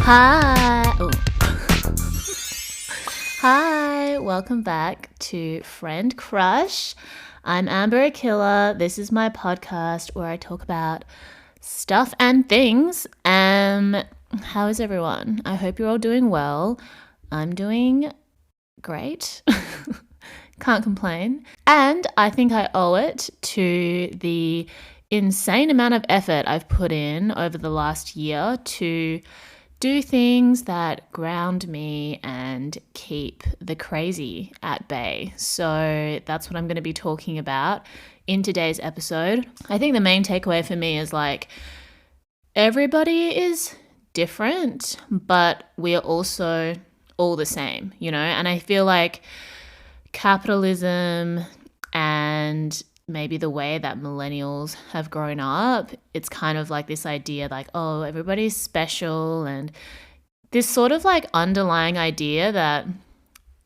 Hi. Oh. Hi, welcome back to Friend Crush. I'm Amber Akilla. This is my podcast where I talk about stuff and things. How is everyone? I hope you're all doing well. I'm doing great. Can't complain. And I think I owe it to the insane amount of effort I've put in over the last year to do things that ground me and keep the crazy at bay. So that's what I'm going to be talking about in today's episode. I think the main takeaway for me is everybody is different, but we are also all the same, and I feel like capitalism and maybe the way that millennials have grown up, it's kind of like this idea oh, everybody's special, and this sort of underlying idea that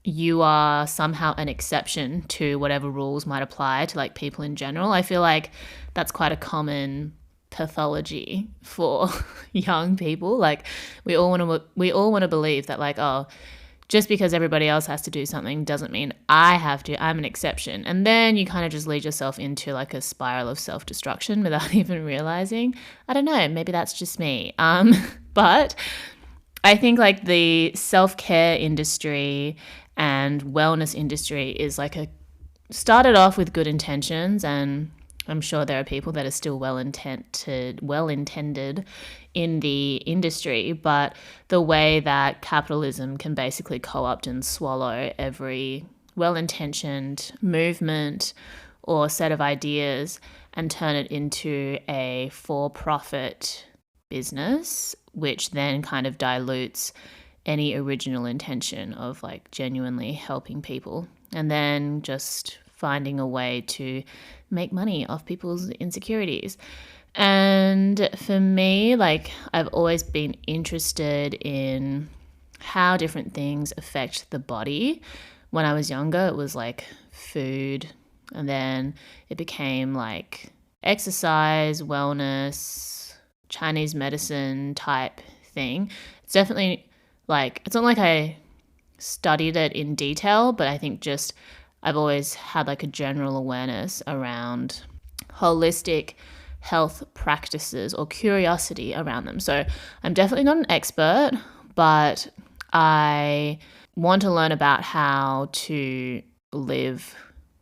you are somehow an exception to whatever rules might apply to people in general. I feel like that's quite a common pathology for young people. We all want to believe that oh, just because everybody else has to do something doesn't mean I have to. I'm an exception. And then you kind of just lead yourself into a spiral of self-destruction without even realizing. I don't know, maybe that's just me. But I think the self-care industry and wellness industry is started off with good intentions, and I'm sure there are people that are still well-intended in the industry, but the way that capitalism can basically co-opt and swallow every well-intentioned movement or set of ideas and turn it into a for-profit business, which then kind of dilutes any original intention of genuinely helping people, and then just finding a way to make money off people's insecurities. And for me, I've always been interested in how different things affect the body. When I was younger, it was food, and then it became exercise, wellness, Chinese medicine type thing. It's definitely it's not I studied it in detail, but I think just I've always had a general awareness around holistic health practices or curiosity around them. So I'm definitely not an expert, but I want to learn about how to live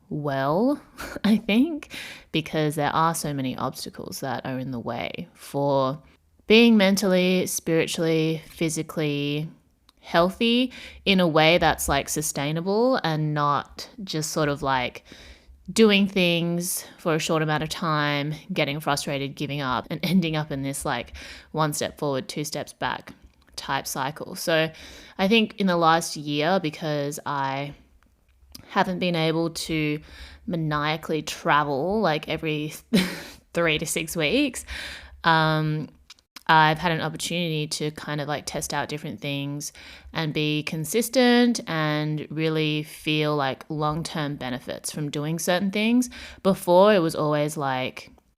well, I think, because there are so many obstacles that are in the way for being mentally, spiritually, physically healthy in a way that's sustainable and not just sort of doing things for a short amount of time, getting frustrated, giving up, and ending up in this one step forward, two steps back type cycle. So I think in the last year, because I haven't been able to maniacally travel every 3 to 6 weeks, I've had an opportunity to kind of test out different things and be consistent and really feel long-term benefits from doing certain things. Before, it was always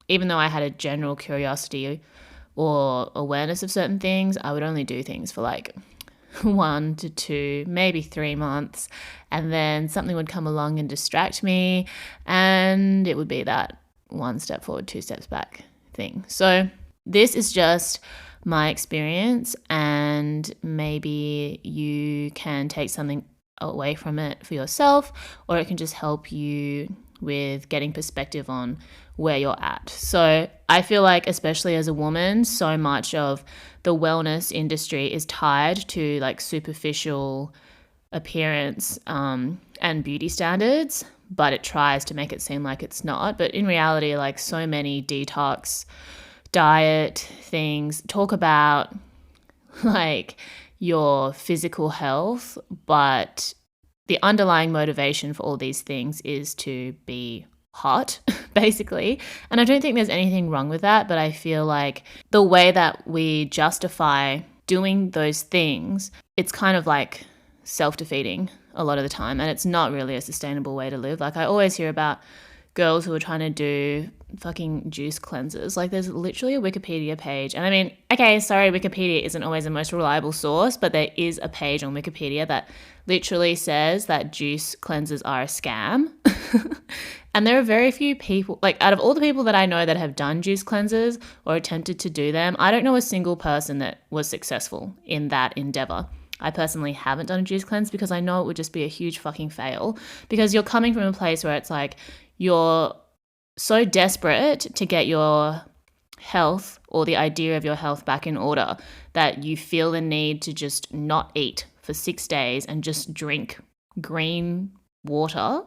even though I had a general curiosity or awareness of certain things, I would only do things for 1 to 2, maybe 3 months, and then something would come along and distract me, and it would be that 1 step forward, 2 steps back thing. So this is just my experience, and maybe you can take something away from it for yourself, or it can just help you with getting perspective on where you're at. So I feel especially as a woman, so much of the wellness industry is tied to superficial appearance and beauty standards, but it tries to make it seem like it's not. But in reality, so many detox diet things talk about your physical health, but the underlying motivation for all these things is to be hot, basically. And I don't think there's anything wrong with that, but I feel the way that we justify doing those things, it's kind of self-defeating a lot of the time, and it's not really a sustainable way to live. I always hear about girls who are trying to do fucking juice cleansers. Like there's literally a Wikipedia page. And I mean, okay, sorry, Wikipedia isn't always the most reliable source, but there is a page on Wikipedia that literally says that juice cleansers are a scam. And there are very few people, like out of all the people that I know that have done juice cleansers or attempted to do them, I don't know a single person that was successful in that endeavor. I personally haven't done a juice cleanse because I know it would just be a huge fucking fail, because you're coming from a place where it's like you're so desperate to get your health or the idea of your health back in order that you feel the need to just not eat for 6 days and just drink green water.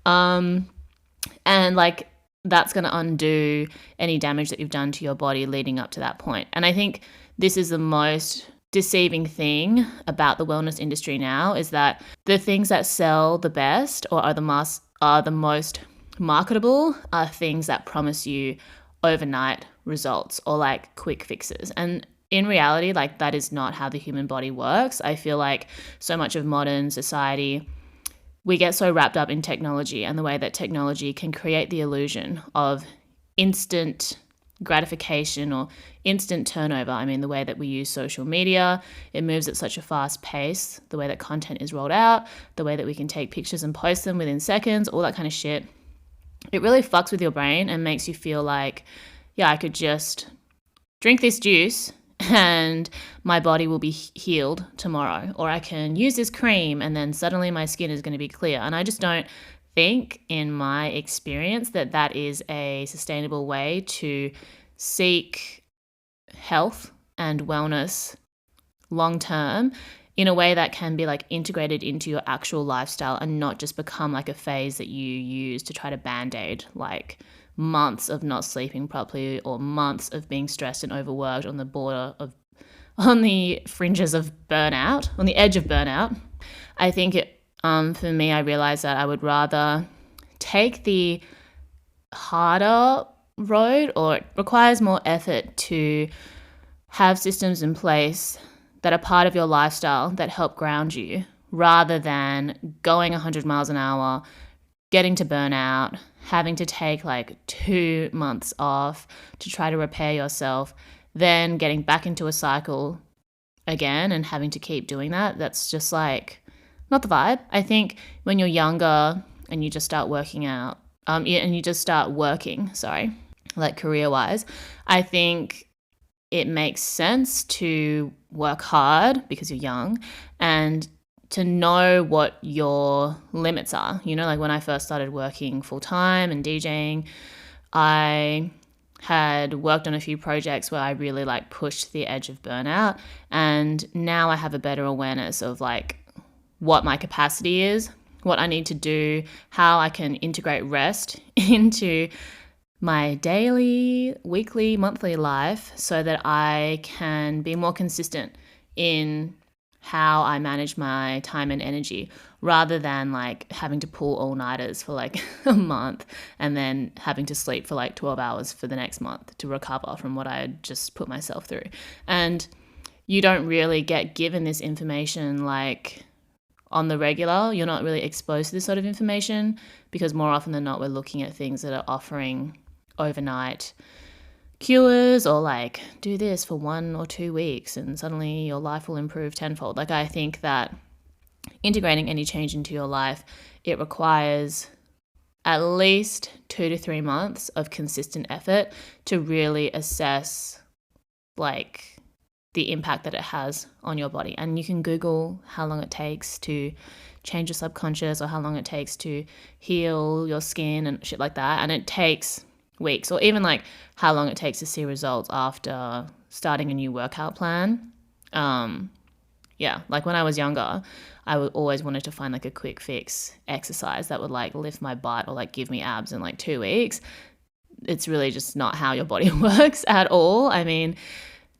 And like that's going to undo any damage that you've done to your body leading up to that point. And I think this is the most deceiving thing about the wellness industry now, is that the things that sell the best or are the most marketable are things that promise you overnight results or like quick fixes. And in reality, like that is not how the human body works. I feel like so much of modern society, we get so wrapped up in technology and the way that technology can create the illusion of instant gratification or instant turnover. I mean, the way that we use social media, it moves at such a fast pace, the way that content is rolled out, the way that we can take pictures and post them within seconds, all that kind of shit. It really fucks with your brain and makes you feel like, yeah, I could just drink this juice and my body will be healed tomorrow, or I can use this cream and then suddenly my skin is going to be clear. And I just don't think, in my experience, that that is a sustainable way to seek health and wellness long term, in a way that can be like integrated into your actual lifestyle and not just become like a phase that you use to try to band-aid like months of not sleeping properly or months of being stressed and overworked on the fringes of burnout, on the edge of burnout. I think for me, I realized that I would rather take the harder road, or it requires more effort to have systems in place that are part of your lifestyle that help ground you, rather than going 100 miles an hour, getting to burnout, having to take like 2 months off to try to repair yourself, then getting back into a cycle again and having to keep doing that. That's just like not the vibe. I think when you're younger and you just start working out, like career-wise, I think it makes sense to work hard because you're young and to know what your limits are. You know, like when I first started working full-time and DJing, I had worked on a few projects where I really like pushed the edge of burnout, and now I have a better awareness of like what my capacity is, what I need to do, how I can integrate rest into my daily, weekly, monthly life so that I can be more consistent in how I manage my time and energy, rather than like having to pull all-nighters for like a month and then having to sleep for like 12 hours for the next month to recover from what I had just put myself through. And you don't really get given this information like on the regular. You're not really exposed to this sort of information because more often than not, we're looking at things that are offering overnight cures, or like do this for 1 or 2 weeks and suddenly your life will improve tenfold. Like I think that integrating any change into your life, it requires at least 2 to 3 months of consistent effort to really assess like the impact that it has on your body. And you can Google how long it takes to change your subconscious or how long it takes to heal your skin and shit like that. And it takes weeks, or even like how long it takes to see results after starting a new workout plan. Like when I was younger, I would always wanted to find like a quick fix exercise that would like lift my butt or like give me abs in like 2 weeks. It's really just not how your body works at all. I mean,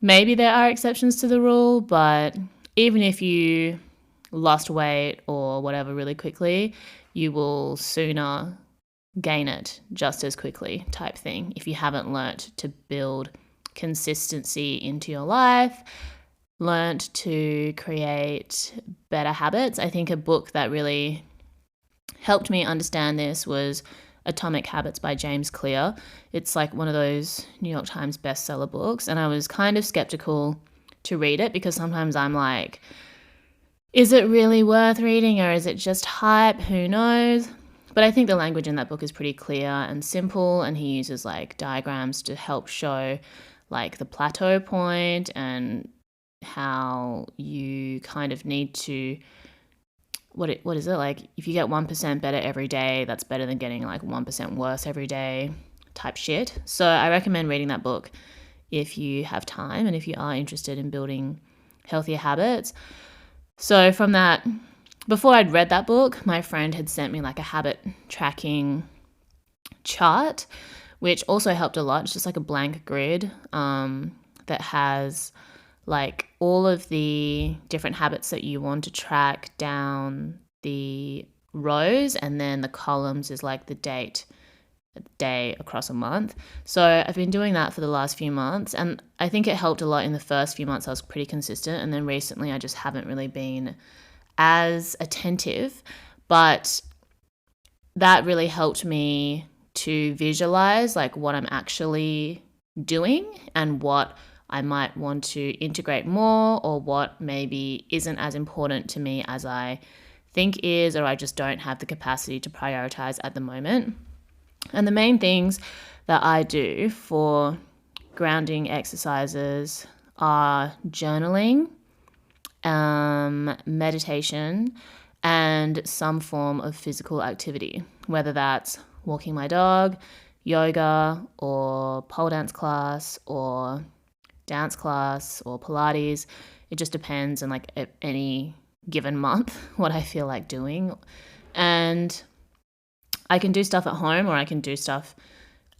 maybe there are exceptions to the rule, but even if you lost weight or whatever really quickly, you will sooner gain it just as quickly type thing if you haven't learnt to build consistency into your life, learnt to create better habits. I think a book that really helped me understand this was Atomic Habits by James Clear. It's like one of those New York Times bestseller books. And I was kind of skeptical to read it because sometimes I'm like, is it really worth reading or is it just hype? Who knows? But I think the language in that book is pretty clear and simple, and he uses like diagrams to help show like the plateau point and how you kind of need to what is it like if you get 1% better every day, that's better than getting like 1% worse every day type shit. So I recommend reading that book if you have time and if you are interested in building healthier habits. So from that, before I'd read that book, my friend had sent me like a habit tracking chart, which also helped a lot. It's just like a blank grid that has like all of the different habits that you want to track down the rows, and then the columns is like the day across a month. So I've been doing that for the last few months, and I think it helped a lot. In the first few months I was pretty consistent, and then recently I just haven't really been as attentive, but that really helped me to visualize like what I'm actually doing and what I might want to integrate more, or what maybe isn't as important to me as I think is, or I just don't have the capacity to prioritize at the moment. And the main things that I do for grounding exercises are journaling, meditation, and some form of physical activity, whether that's walking my dog, yoga, or pole dance class, or dance class, or Pilates. It just depends on like any given month what I feel like doing. And I can do stuff at home, or I can do stuff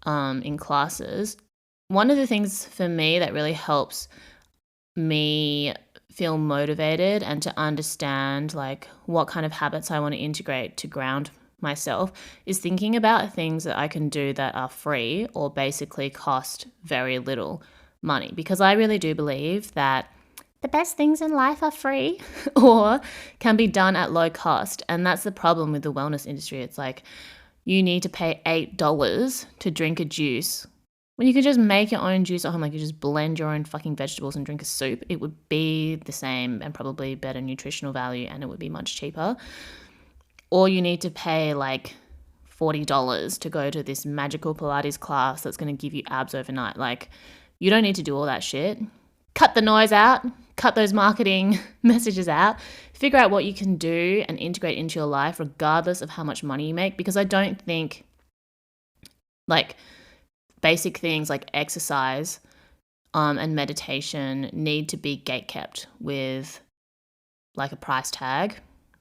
in classes. One of the things for me that really helps me feel motivated and to understand like what kind of habits I want to integrate to ground myself is thinking about things that I can do that are free or basically cost very little money, because I really do believe that the best things in life are free or can be done at low cost. And that's the problem with the wellness industry. It's like you need to pay $8 to drink a juice when you can just make your own juice at home. Like you just blend your own fucking vegetables and drink a soup. It would be the same and probably better nutritional value, and it would be much cheaper. Or you need to pay like $40 to go to this magical Pilates class that's going to give you abs overnight. Like you don't need to do all that shit. Cut the noise out, cut those marketing messages out, figure out what you can do and integrate into your life regardless of how much money you make, because I don't think like basic things like exercise and meditation need to be gatekept with like a price tag.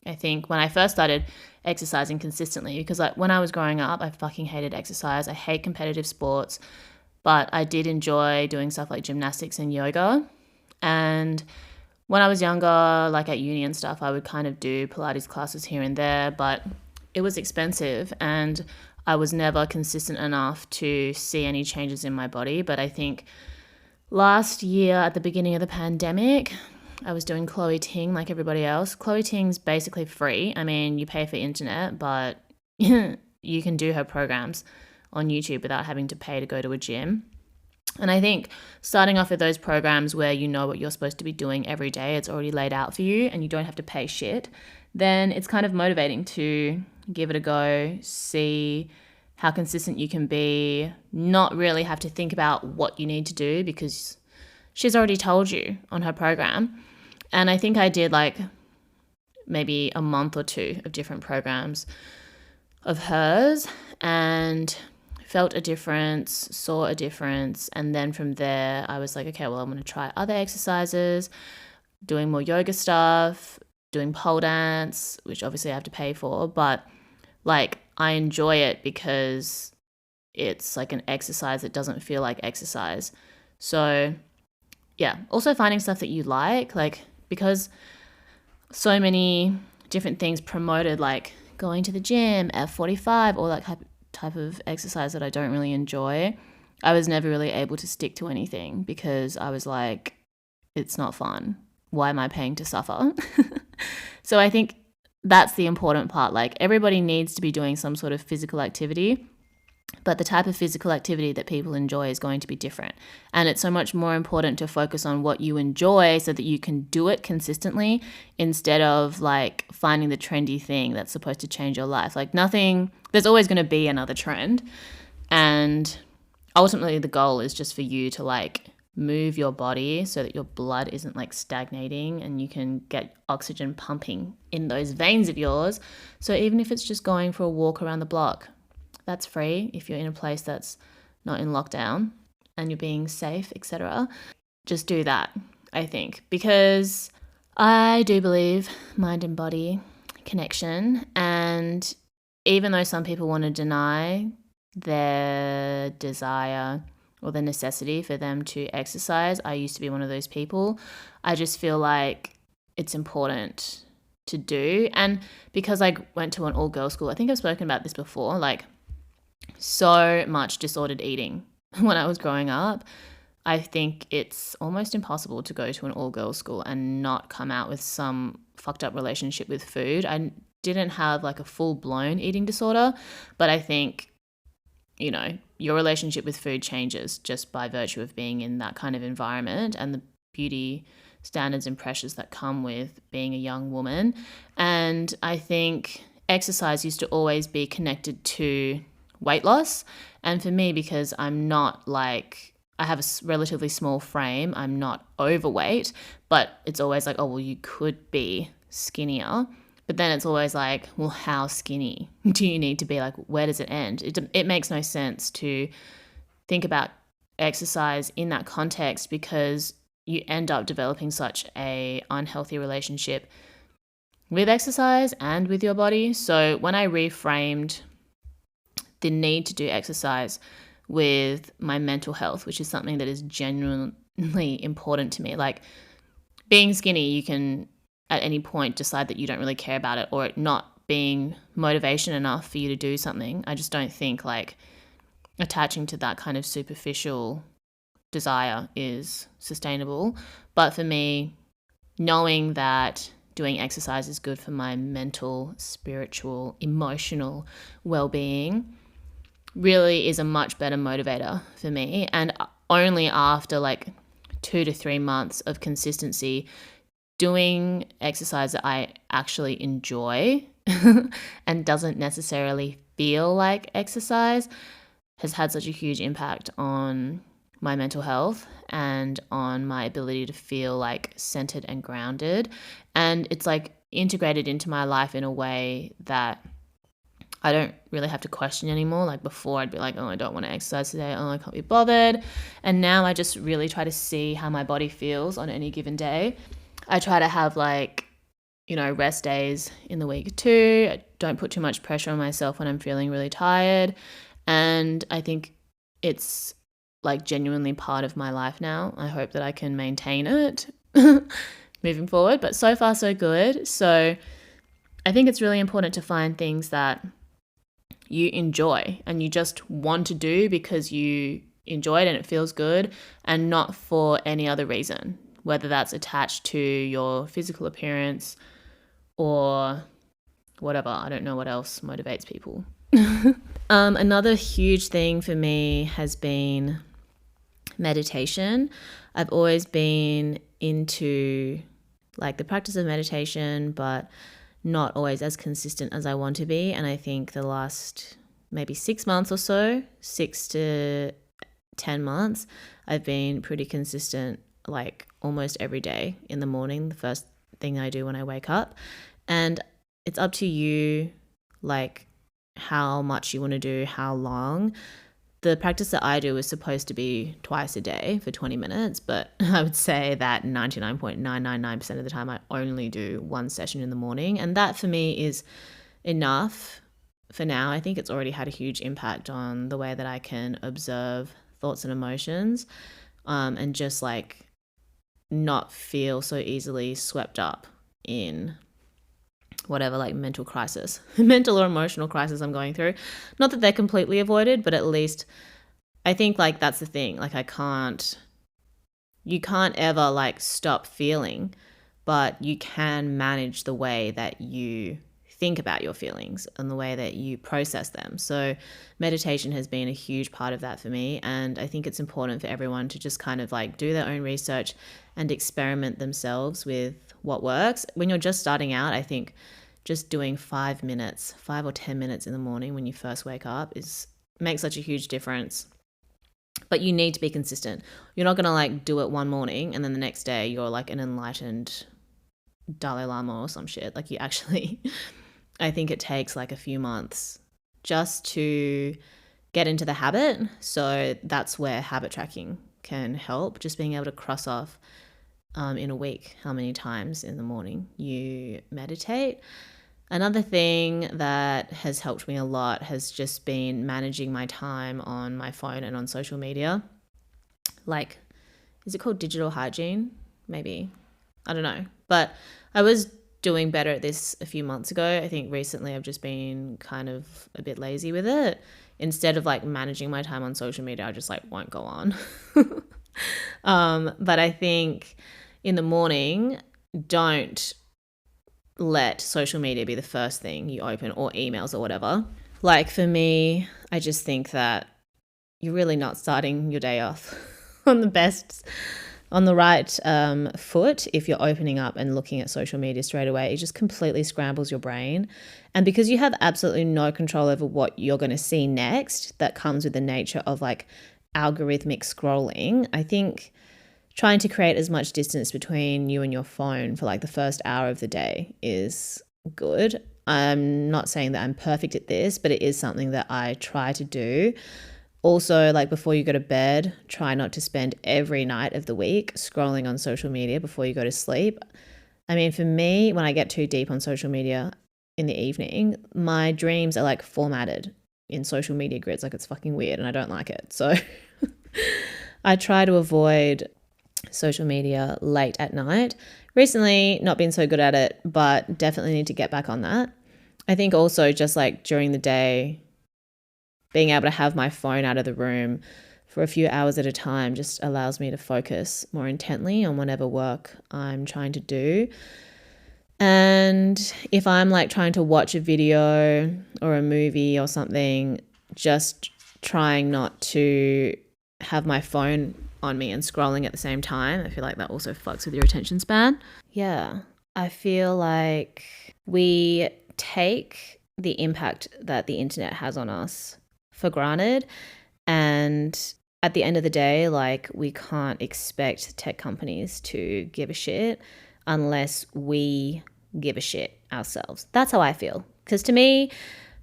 I think when I first started exercising consistently, because like when I was growing up, I fucking hated exercise. I hate competitive sports, but I did enjoy doing stuff like gymnastics and yoga. And when I was younger, like at uni and stuff, I would kind of do Pilates classes here and there, but it was expensive and I was never consistent enough to see any changes in my body. But I think last year at the beginning of the pandemic, I was doing Chloe Ting like everybody else. Chloe Ting's basically free. I mean, you pay for internet, but you can do her programs on YouTube without having to pay to go to a gym. And I think starting off with those programs where you know what you're supposed to be doing every day, it's already laid out for you and you don't have to pay shit, then it's kind of motivating to give it a go, see how consistent you can be, not really have to think about what you need to do because she's already told you on her program. And I think I did like maybe a month or two of different programs of hers and felt a difference, saw a difference. And then from there, I was like, okay, well, I'm going to try other exercises, doing more yoga stuff, doing pole dance, which obviously I have to pay for. But like, I enjoy it because it's like an exercise that doesn't feel like exercise. So yeah, also finding stuff that you like because so many different things promoted, like going to the gym, F45, all that type of exercise that I don't really enjoy. I was never really able to stick to anything because I was like, it's not fun. Why am I paying to suffer? So I think that's the important part. Like everybody needs to be doing some sort of physical activity. But the type of physical activity that people enjoy is going to be different. And it's so much more important to focus on what you enjoy so that you can do it consistently instead of like finding the trendy thing that's supposed to change your life. Like nothing, there's always going to be another trend. And ultimately the goal is just for you to like move your body so that your blood isn't like stagnating and you can get oxygen pumping in those veins of yours. So even if it's just going for a walk around the block, that's free if you're in a place that's not in lockdown and you're being safe, etc. Just do that, I think, because I do believe mind and body connection. And even though some people want to deny their desire or the necessity for them to exercise, I used to be one of those people. I just feel like it's important to do. And because I went to an all-girls school, I think I've spoken about this before, like so much disordered eating when I was growing up. I think it's almost impossible to go to an all-girls school and not come out with some fucked up relationship with food. I didn't have like a full-blown eating disorder, but I think, you know, your relationship with food changes just by virtue of being in that kind of environment and the beauty standards and pressures that come with being a young woman. And I think exercise used to always be connected to weight loss. And for me, because I'm not like, I have a relatively small frame, I'm not overweight, but it's always like, oh, well, you could be skinnier. But then it's always like, well, how skinny do you need to be? Like, where does it end? It makes no sense to think about exercise in that context because you end up developing such a unhealthy relationship with exercise and with your body. So when I reframed the need to do exercise with my mental health, which is something that is genuinely important to me, like being skinny, you can at any point decide that you don't really care about it or it not being motivation enough for you to do something. I just don't think like attaching to that kind of superficial desire is sustainable. But for me, knowing that doing exercise is good for my mental, spiritual, emotional well-being really is a much better motivator for me. And only after like 2 to 3 months of consistency doing exercise that I actually enjoy and doesn't necessarily feel like exercise has had such a huge impact on my mental health and on my ability to feel like centered and grounded. And it's like integrated into my life in a way that I don't really have to question anymore. Like before I'd be like, oh, I don't want to exercise today. Oh, I can't be bothered. And now I just really try to see how my body feels on any given day. I try to have like, you know, rest days in the week too. I don't put too much pressure on myself when I'm feeling really tired. And I think it's like genuinely part of my life now. I hope that I can maintain it moving forward, but so far so good. So I think it's really important to find things that you enjoy and you just want to do because you enjoy it and it feels good and not for any other reason, whether that's attached to your physical appearance or whatever. I don't know what else motivates people. Another huge thing for me has been meditation. I've always been into like the practice of meditation, but not always as consistent as I want to be. And I think the last maybe 6 months or so, 6 to 10 months, I've been pretty consistent, like almost every day in the morning, the first thing I do when I wake up. And it's up to you, like how much you want to do, how long. The practice that I do is supposed to be twice a day for 20 minutes, but I would say that 99.999% of the time I only do one session in the morning. And that for me is enough for now. I think it's already had a huge impact on the way that I can observe thoughts and emotions, and just like not feel so easily swept up in whatever like mental crisis, mental or emotional crisis I'm going through. Not that they're completely avoided, but at least I think like that's the thing. Like you can't ever like stop feeling, but you can manage the way that you think about your feelings and the way that you process them. So meditation has been a huge part of that for me. And I think it's important for everyone to just kind of like do their own research and experiment themselves with what works. When you're just starting out, I think just doing 5 minutes, 5 or 10 minutes in the morning when you first wake up makes such a huge difference. But you need to be consistent. You're not going to like do it one morning and then the next day you're like an enlightened Dalai Lama or some shit. Like you actually, I think it takes like a few months just to get into the habit. So that's where habit tracking can help. Just being able to cross off in a week how many times in the morning you meditate. Another thing that has helped me a lot has just been managing my time on my phone and on social media. Like, is it called digital hygiene? Maybe. I don't know. But I was doing better at this a few months ago. I think recently I've just been kind of a bit lazy with it. Instead of like managing my time on social media, I just like won't go on. But I think in the morning, don't let social media be the first thing you open, or emails or whatever. Like for me, I just think that you're really not starting your day off on the right foot if you're opening up and looking at social media straight away. It just completely scrambles your brain. And because you have absolutely no control over what you're going to see next, that comes with the nature of like algorithmic scrolling, I think trying to create as much distance between you and your phone for like the first hour of the day is good. I'm not saying that I'm perfect at this, but it is something that I try to do. Also, like before you go to bed, try not to spend every night of the week scrolling on social media before you go to sleep. I mean, for me, when I get too deep on social media in the evening, my dreams are like formatted in social media grids. Like it's fucking weird and I don't like it. So I try to avoid social media late at night. Recently, not been so good at it, but definitely need to get back on that. I think also just like during the day, being able to have my phone out of the room for a few hours at a time just allows me to focus more intently on whatever work I'm trying to do. And if I'm like trying to watch a video or a movie or something, just trying not to have my phone on me and scrolling at the same time. I feel like that also fucks with your attention span. Yeah, I feel like we take the impact that the internet has on us for granted. And at the end of the day, like we can't expect tech companies to give a shit unless we give a shit ourselves. That's how I feel. Because to me,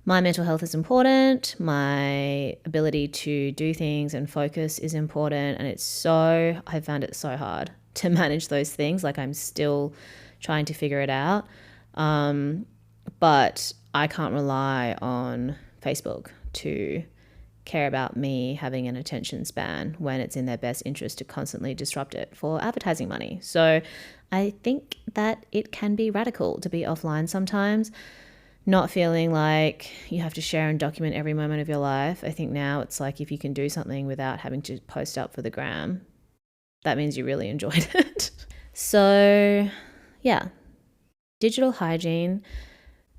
my mental health is important. My ability to do things and focus is important. And I found it so hard to manage those things. Like I'm still trying to figure it out. But I can't rely on Facebook to care about me having an attention span when it's in their best interest to constantly disrupt it for advertising money. So I think that it can be radical to be offline sometimes. Not feeling like you have to share and document every moment of your life. I think now it's like if you can do something without having to post up for the gram, that means you really enjoyed it. So yeah, digital hygiene.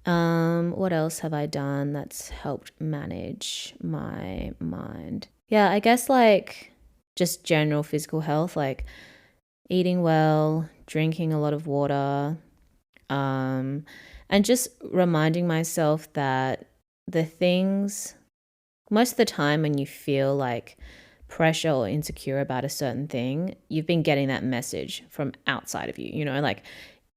What else have I done that's helped manage my mind? Yeah, I guess like just general physical health, like eating well, drinking a lot of water, and just reminding myself that most of the time when you feel like pressure or insecure about a certain thing, you've been getting that message from outside of you, like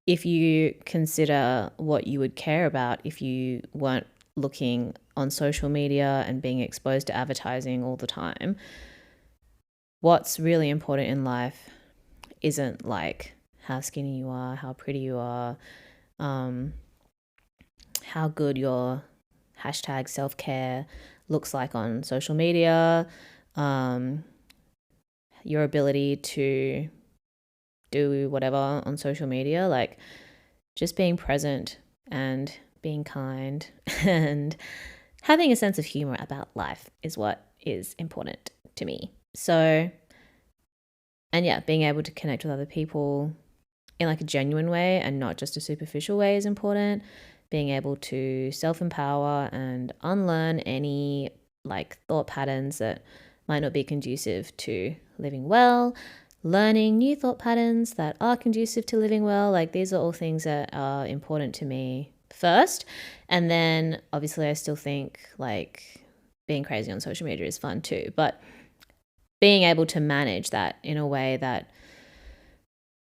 if you consider what you would care about if you weren't looking on social media and being exposed to advertising all the time, what's really important in life isn't like how skinny you are, how pretty you are, how good your hashtag self-care looks like on social media, your ability to do whatever on social media, like just being present and being kind and having a sense of humor about life is what is important to me. So, and yeah, being able to connect with other people in like a genuine way and not just a superficial way is important. being able to self-empower and unlearn any like thought patterns that might not be conducive to living well, learning new thought patterns that are conducive to living well. Like these are all things that are important to me first. And then obviously I still think like being crazy on social media is fun too, but being able to manage that in a way that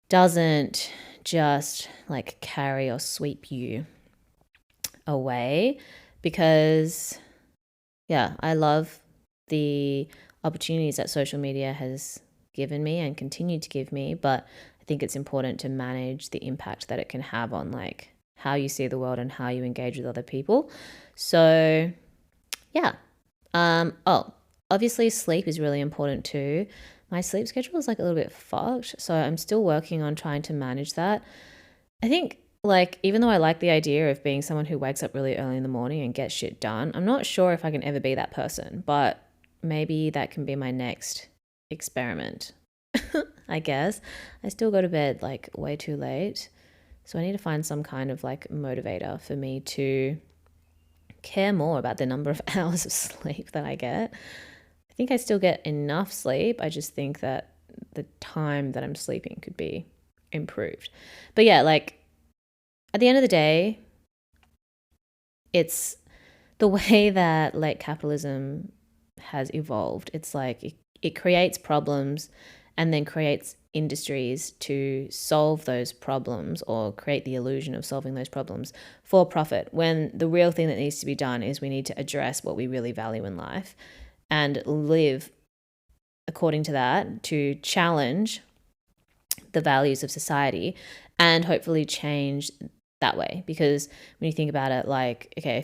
doesn't just like carry or sweep you away, because I love the opportunities that social media has given me and continued to give me, but I think it's important to manage the impact that it can have on like how you see the world and how you engage with other people. So obviously sleep is really important too. My sleep schedule is like a little bit fucked, so I'm still working on trying to manage that. I think like even though I like the idea of being someone who wakes up really early in the morning and gets shit done, I'm not sure if I can ever be that person, but maybe that can be my next experiment. I guess. I still go to bed like way too late. So I need to find some kind of like motivator for me to care more about the number of hours of sleep that I get. I think I still get enough sleep. I just think that the time that I'm sleeping could be improved. But yeah, like at the end of the day, it's the way that late capitalism has evolved. It's like it creates problems and then creates industries to solve those problems or create the illusion of solving those problems for profit, when the real thing that needs to be done is we need to address what we really value in life and live according to that, to challenge the values of society and hopefully change that way. Because when you think about it, like, okay,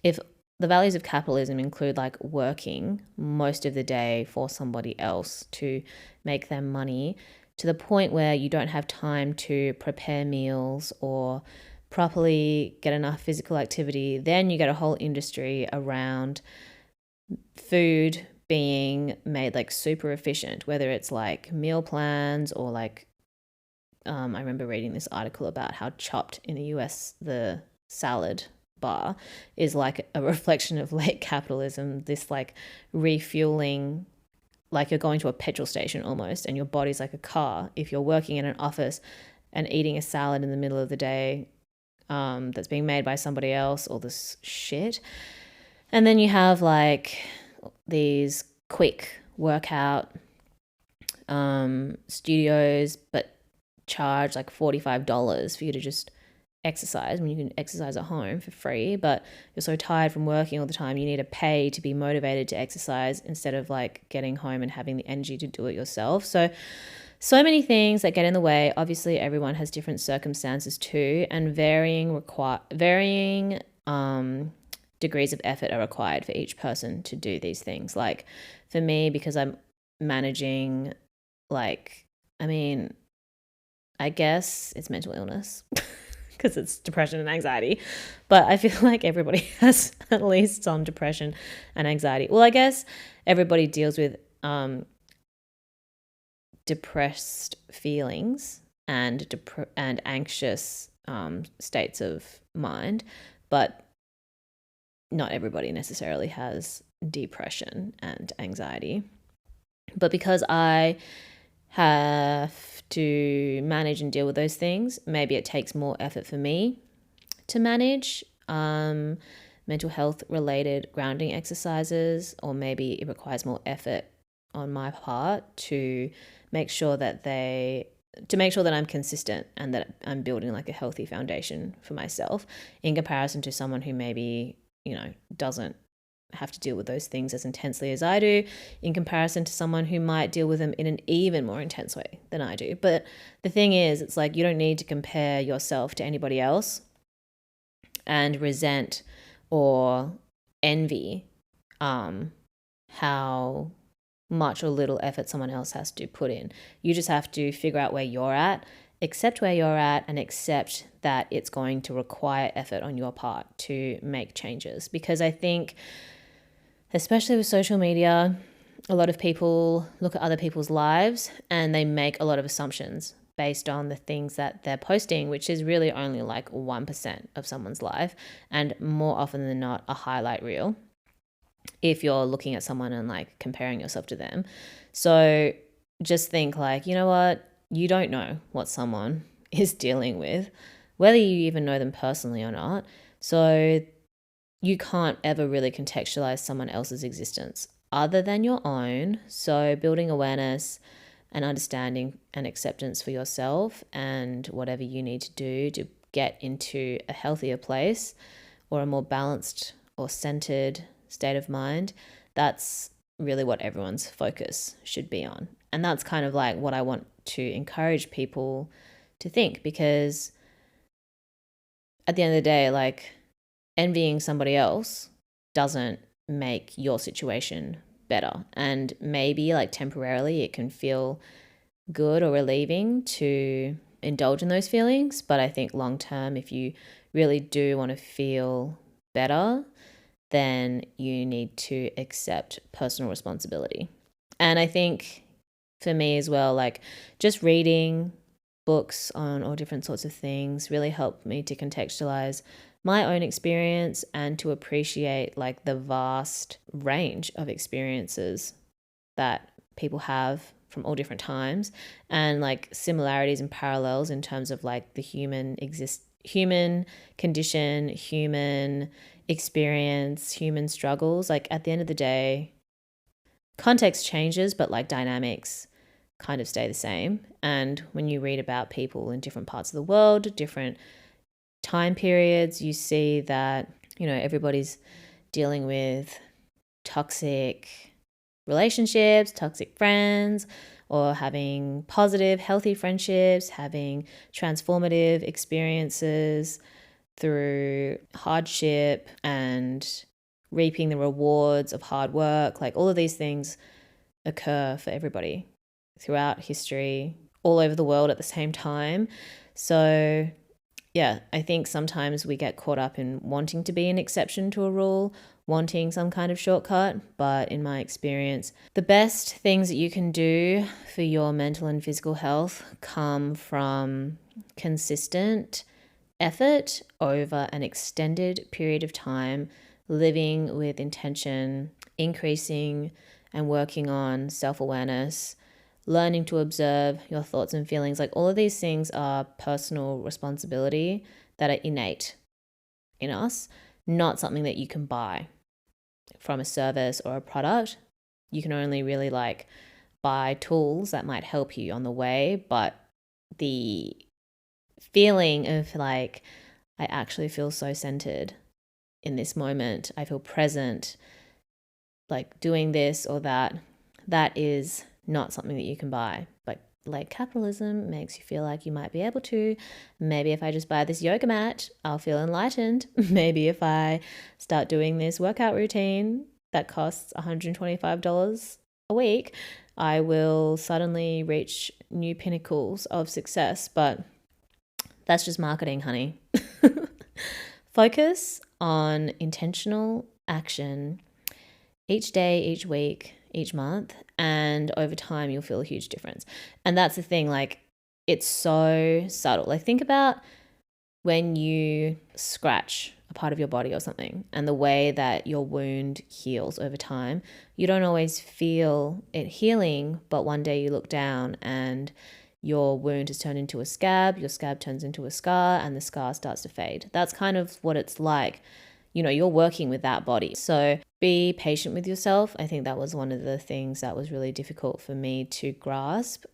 if the values of capitalism include like working most of the day for somebody else to make them money, to the point where you don't have time to prepare meals or properly get enough physical activity, then you get a whole industry around food being made like super efficient, whether it's like meal plans or like I remember reading this article about how Chopped in the US, the salad bar, is like a reflection of late capitalism, this like refueling, like you're going to a petrol station almost, and your body's like a car. If you're working in an office and eating a salad in the middle of the day that's being made by somebody else, all this shit. And then you have like these quick workout studios, but charge like $45 for you to just exercise when you can exercise at home for free, but you're so tired from working all the time, you need to pay to be motivated to exercise instead of like getting home and having the energy to do it yourself. So many things that get in the way. Obviously everyone has different circumstances too, and varying degrees of effort are required for each person to do these things. Like for me, because I'm managing, like, I mean, I guess it's mental illness because it's depression and anxiety, but I feel like everybody has at least some depression and anxiety. Well, I guess everybody deals with depressed feelings and anxious states of mind, but not everybody necessarily has depression and anxiety. But because I have to manage and deal with those things, maybe it takes more effort for me to manage mental health related grounding exercises, or maybe it requires more effort on my part to make sure that I'm consistent and that I'm building like a healthy foundation for myself, in comparison to someone who maybe, doesn't have to deal with those things as intensely as I do, in comparison to someone who might deal with them in an even more intense way than I do. But the thing is, it's like you don't need to compare yourself to anybody else and resent or envy how much or little effort someone else has to put in. You just have to figure out where you're at, accept where you're at, and accept that it's going to require effort on your part to make changes. Because I think, especially with social media, a lot of people look at other people's lives and they make a lot of assumptions based on the things that they're posting, which is really only like 1% of someone's life, and more often than not a highlight reel if you're looking at someone and like comparing yourself to them. So just think like, you know what? You don't know what someone is dealing with, whether you even know them personally or not. So you can't ever really contextualize someone else's existence other than your own. So building awareness and understanding and acceptance for yourself and whatever you need to do to get into a healthier place or a more balanced or centered state of mind, that's really what everyone's focus should be on. And that's kind of like what I want to encourage people to think, because at the end of the day, like, envying somebody else doesn't make your situation better. And maybe like temporarily it can feel good or relieving to indulge in those feelings. But I think long term, if you really do want to feel better, then you need to accept personal responsibility. And I think for me as well, like just reading books on all different sorts of things really helped me to contextualize my own experience and to appreciate like the vast range of experiences that people have from all different times, and like similarities and parallels in terms of like the human condition, human experience, human struggles. Like at the end of the day, context changes, but like dynamics kind of stay the same. And when you read about people in different parts of the world, different time periods, you see that, you know, everybody's dealing with toxic relationships, toxic friends, or having positive, healthy friendships, having transformative experiences through hardship and reaping the rewards of hard work. Like all of these things occur for everybody throughout history, all over the world at the same time. So yeah, I think sometimes we get caught up in wanting to be an exception to a rule, wanting some kind of shortcut. But in my experience, the best things that you can do for your mental and physical health come from consistent effort over an extended period of time, living with intention, increasing and working on self-awareness, learning to observe your thoughts and feelings. Like all of these things are personal responsibility that are innate in us, not something that you can buy from a service or a product. You can only really like buy tools that might help you on the way, but the feeling of like, I actually feel so centered in this moment, I feel present, like doing this or that, that is not something that you can buy. But like capitalism makes you feel like you might be able to. Maybe if I just buy this yoga mat, I'll feel enlightened. Maybe if I start doing this workout routine that costs $125 a week, I will suddenly reach new pinnacles of success. But that's just marketing, honey. Focus on intentional action each day, each week, each month, and over time you'll feel a huge difference. And that's the thing, like it's so subtle. Like think about when you scratch a part of your body or something and the way that your wound heals over time. You don't always feel it healing, but one day you look down and your wound has turned into a scab, your scab turns into a scar, and the scar starts to fade. That's kind of what it's like. You know, you're working with that body. So be patient with yourself. I think that was one of the things that was really difficult for me to grasp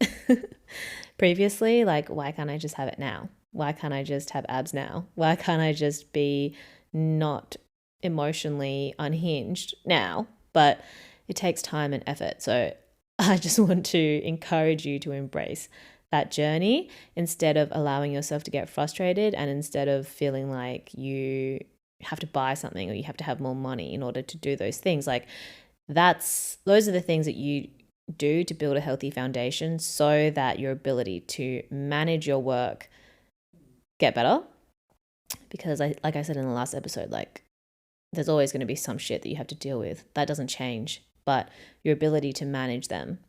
previously. Like, why can't I just have it now? Why can't I just have abs now? Why can't I just be not emotionally unhinged now? But it takes time and effort. So I just want to encourage you to embrace that journey instead of allowing yourself to get frustrated, and instead of feeling like you have to buy something or you have to have more money in order to do those things. Like those are the things that you do to build a healthy foundation so that your ability to manage your work get better. Because like I said in the last episode, like there's always going to be some shit that you have to deal with. That doesn't change, but your ability to manage them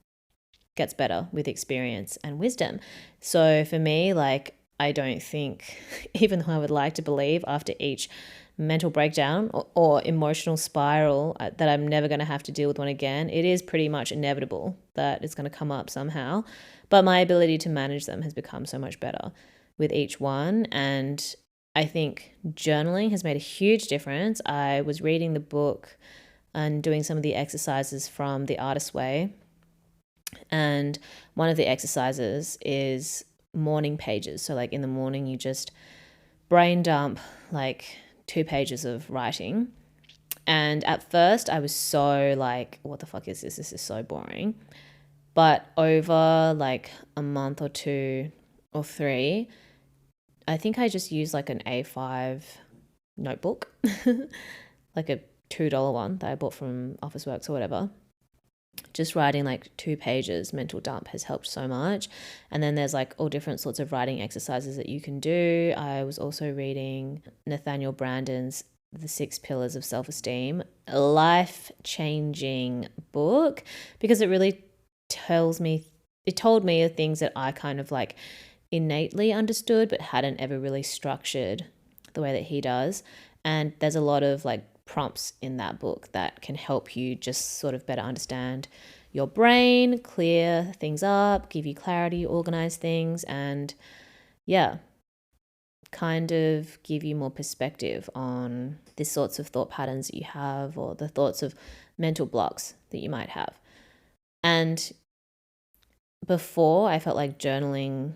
gets better with experience and wisdom. So for me, like, I don't think, even though I would like to believe after each mental breakdown or emotional spiral that I'm never going to have to deal with one again, it is pretty much inevitable that it's going to come up somehow. But my ability to manage them has become so much better with each one. And I think journaling has made a huge difference. I was reading the book and doing some of the exercises from The Artist's Way. And one of the exercises is morning pages. So like in the morning, you just brain dump like 2 pages of writing. And at first I was so like, what the fuck is this? This is so boring. But over like a month or 2 or 3, I think I just used like an A5 notebook, like a $2 one that I bought from Officeworks or whatever. Just writing like 2 pages mental dump has helped so much. And then there's like all different sorts of writing exercises that you can do. I was also reading Nathaniel Branden's The 6 Pillars of Self-Esteem, a life-changing book, because it really told me the things that I kind of like innately understood but hadn't ever really structured the way that he does. And there's a lot of like prompts in that book that can help you just sort of better understand your brain, clear things up, give you clarity, organize things, and yeah, kind of give you more perspective on the sorts of thought patterns that you have or the thoughts of mental blocks that you might have. And before, I felt like journaling,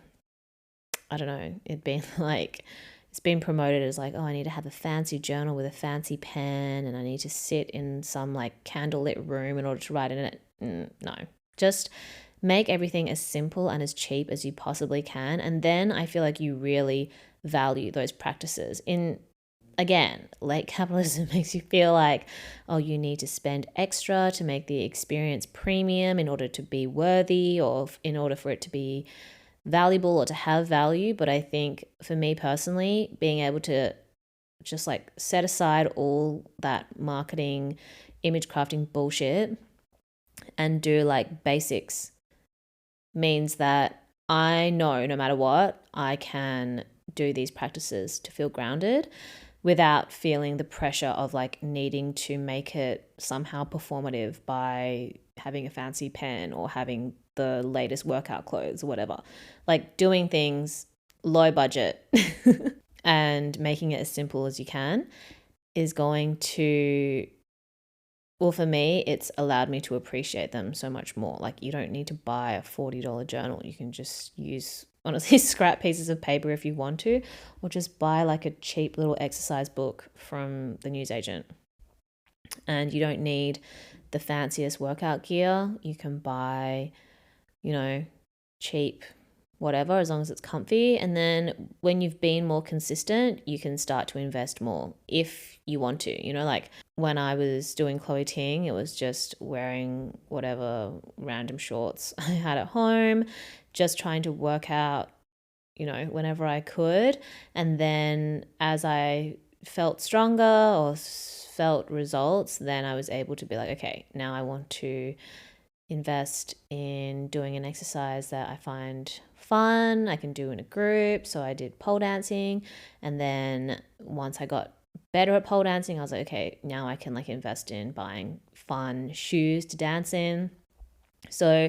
I don't know, it's been promoted as like, oh, I need to have a fancy journal with a fancy pen and I need to sit in some like candlelit room in order to write in it. No, just make everything as simple and as cheap as you possibly can. And then I feel like you really value those practices. Again, late capitalism makes you feel like, oh, you need to spend extra to make the experience premium in order to be worthy or in order for it to be valuable or to have value. But I think for me personally, being able to just like set aside all that marketing, image crafting bullshit and do like basics means that I know no matter what, I can do these practices to feel grounded without feeling the pressure of like needing to make it somehow performative by having a fancy pen or having the latest workout clothes or whatever. Like doing things low budget and making it as simple as you can is going to, well, for me, it's allowed me to appreciate them so much more. Like you don't need to buy a $40 journal. You can just use, honestly, scrap pieces of paper if you want to, or just buy like a cheap little exercise book from the newsagent. And you don't need the fanciest workout gear. You can buy, cheap whatever, as long as it's comfy. And then when you've been more consistent, you can start to invest more if you want to. Like when I was doing Chloe Ting, it was just wearing whatever random shorts I had at home, just trying to work out, whenever I could. And then as I felt stronger or felt results, then I was able to be like, okay, now I want to invest in doing an exercise that I find fun, I can do in a group. So I did pole dancing. And then once I got better at pole dancing, I was like, okay, now I can like invest in buying fun shoes to dance in. So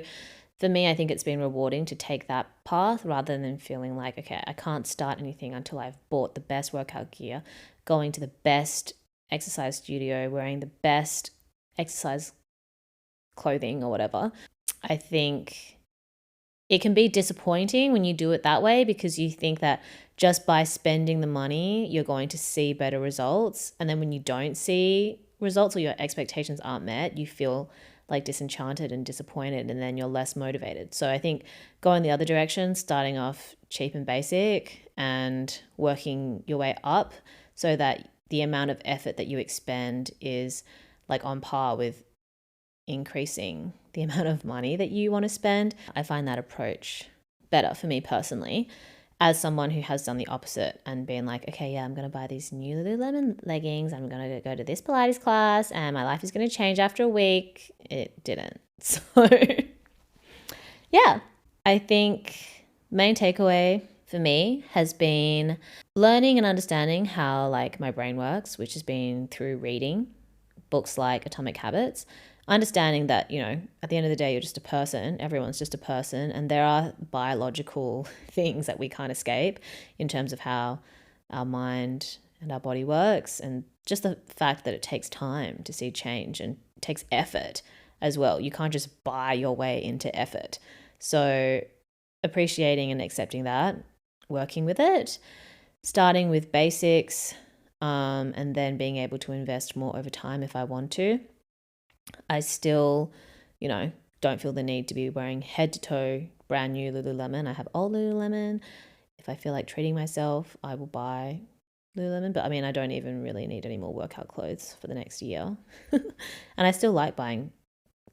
for me, I think it's been rewarding to take that path rather than feeling like, okay, I can't start anything until I've bought the best workout gear, going to the best exercise studio, wearing the best exercise clothing or whatever. I think it can be disappointing when you do it that way because you think that just by spending the money, you're going to see better results. And then when you don't see results or your expectations aren't met, you feel like disenchanted and disappointed, and then you're less motivated. So I think going the other direction, starting off cheap and basic and working your way up so that the amount of effort that you expend is like on par with increasing the amount of money that you want to spend. I find that approach better for me personally, as someone who has done the opposite and been like, okay, yeah, I'm going to buy these new Lululemon leggings. I'm going to go to this Pilates class and my life is going to change after a week. It didn't. So Yeah, I think main takeaway for me has been learning and understanding how like my brain works, which has been through reading books like Atomic Habits, understanding that, at the end of the day, you're just a person, everyone's just a person, and there are biological things that we can't escape in terms of how our mind and our body works, and just the fact that it takes time to see change and it takes effort as well. You can't just buy your way into effort. So, appreciating and accepting that, working with it, starting with basics, and then being able to invest more over time if I want to. I still, don't feel the need to be wearing head to toe brand new Lululemon. I have old Lululemon. If I feel like treating myself, I will buy Lululemon. But I mean, I don't even really need any more workout clothes for the next year. And I still like buying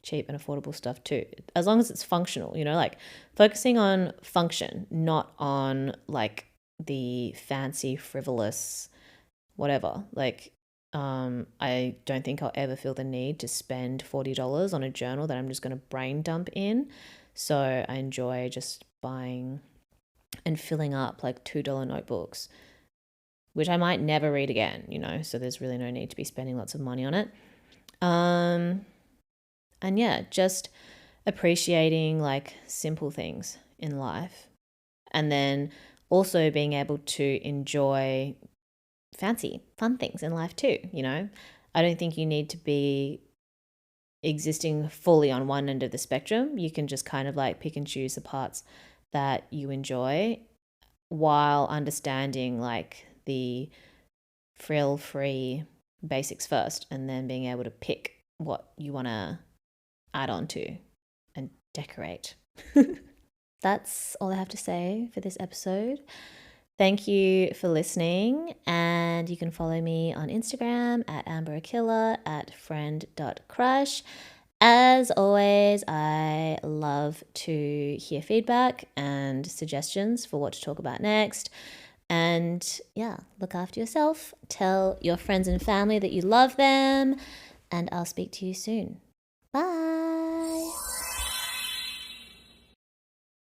cheap and affordable stuff too, as long as it's functional, like focusing on function, not on like the fancy, frivolous, whatever. Like, I don't think I'll ever feel the need to spend $40 on a journal that I'm just going to brain dump in. So I enjoy just buying and filling up like $2 notebooks, which I might never read again, so there's really no need to be spending lots of money on it. And yeah, just appreciating like simple things in life. And then also being able to enjoy fancy, fun things in life too. I don't think you need to be existing fully on one end of the spectrum. You can just kind of like pick and choose the parts that you enjoy while understanding like the frill free basics first, and then being able to pick what you want to add on to and decorate. That's all I have to say for this episode. Thank you for listening, and you can follow me on Instagram at amberakilla, at friend.crush. As always, I love to hear feedback and suggestions for what to talk about next. And yeah, look after yourself. Tell your friends and family that you love them, and I'll speak to you soon. Bye.